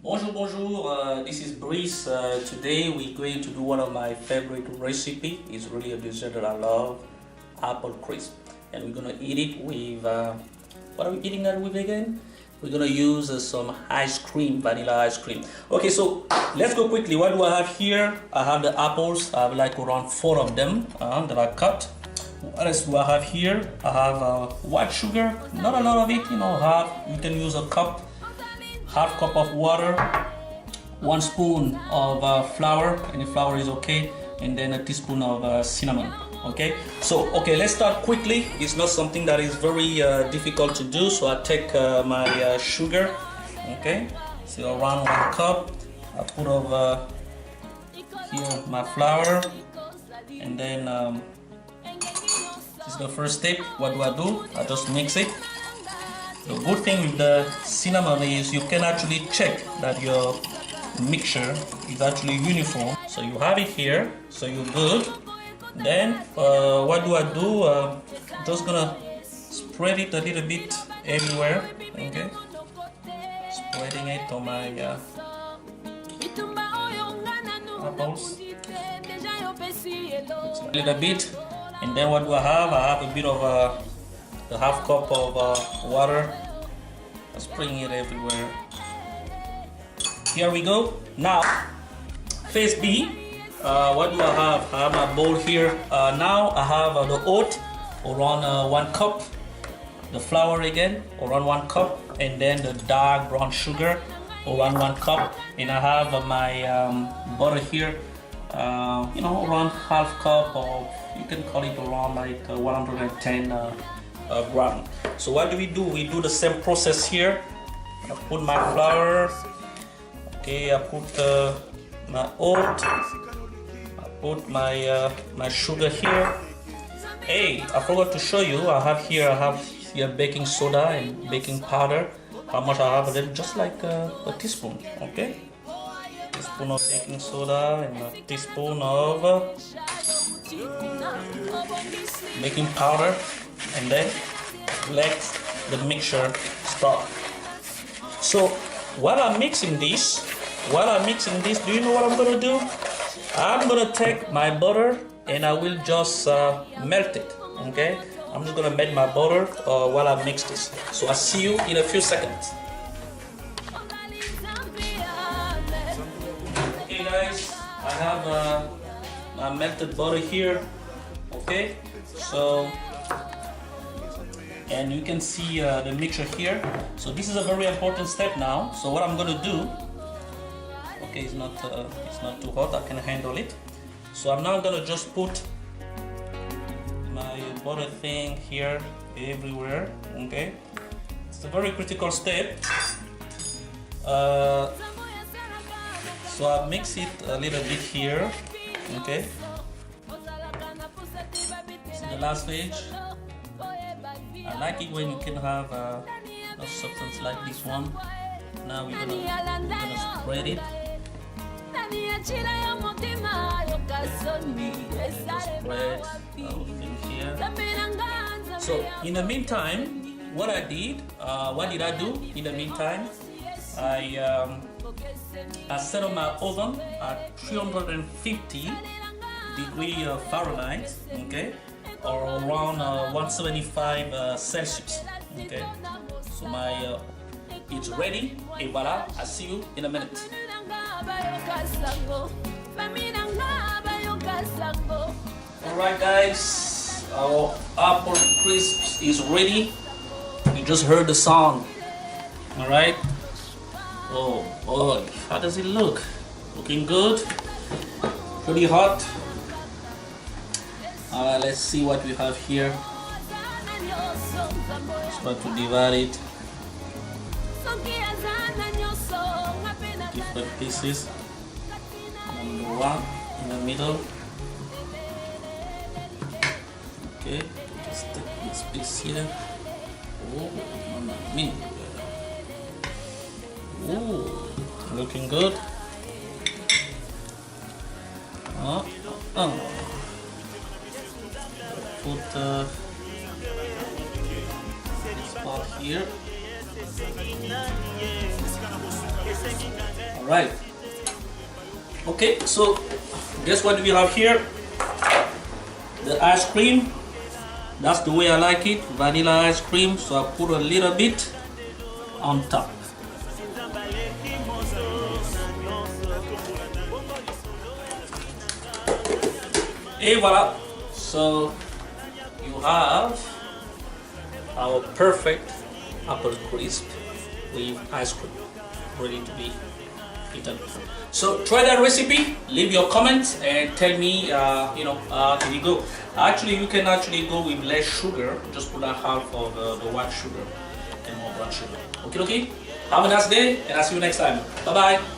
Bonjour, bonjour. This is Brice. Today we're going to do one of my favorite recipe. It's really a dessert that I love, apple crisp, and we're gonna eat it with what are we eating that with again? We're gonna use some ice cream, vanilla ice cream. Okay, so let's go quickly. What do I have here? I have the apples. I have like around 4 of them that I cut. What else do I have here? I have white sugar, not a lot of it, half. You can use a cup, half cup of water, 1 spoon of flour, any flour is okay, and then a teaspoon of cinnamon. Okay, so let's start quickly. It's not something that is very difficult to do, so I take my sugar. Okay, so around 1 cup. I put over here my flour, and then this is the first step. What do? I just mix it. The good thing with the cinnamon is you can actually check that your mixture is actually uniform. So you have it here, so you're good. Then what do? Just gonna spread it a little bit everywhere. Okay, spreading it on my apples. A little bit, and then what do I have? I have a bit of the half cup of water. Spreading it everywhere. Here we go. Now, phase B. What do I have? I have my bowl here. Now I have the oat, around 1 cup. The flour again, around 1 cup, and then the dark brown sugar, around 1 cup. And I have my butter here. Around half cup, or you can call it around like 110 gram. So what do? We do the same process here. I put my flour. Okay, I put my oat. I put my my sugar here. Hey, I forgot to show you. I have here baking soda and baking powder. How much I have them? Just like a teaspoon. Okay, teaspoon of baking soda and a teaspoon of baking powder, and then let the mixture start. So while I'm mixing this, do you know what I'm gonna do? I'm gonna take my butter and I will just melt it. Okay, I'm just gonna melt my butter while I mix this. So I'll see you in a few seconds. Okay guys, I have my melted butter here. Okay, so and you can see the mixture here. So this is a very important step now. So what I'm gonna do, okay, it's not too hot, I can handle it. So I'm now gonna just put my butter thing here everywhere. Okay, it's a very critical step. So I mix it a little bit here. Okay, it's the last stage. I like it when you can have a substance like this one. Now we're gonna spread it. Spread everything here. So in the meantime, what did I do? In the meantime, I set up my oven at 350 degrees Fahrenheit. Okay, or around 175 Celsius. Okay, so my it's ready. Et voilà, I'll see you in a minute. Alright guys, our apple crisp is ready. You just heard the song. Alright. Oh boy, how does it look? Looking good? Pretty hot. Let's see what we have here. Try to divide it. Different pieces. Number 1 in the middle. Okay, just take this piece here. Oh, mamma mia. Ooh, looking good. Put this part here. right. Okay, so guess what we have here? The ice cream. That's the way I like it, vanilla ice cream. So I put a little bit on top. Et voila. So you have our perfect apple crisp with ice cream ready to be eaten. So try that recipe, leave your comments and tell me did you go. Actually you can actually go with less sugar, just put out half of the white sugar and more brown sugar. Okay, have a nice day and I'll see you next time. Bye bye.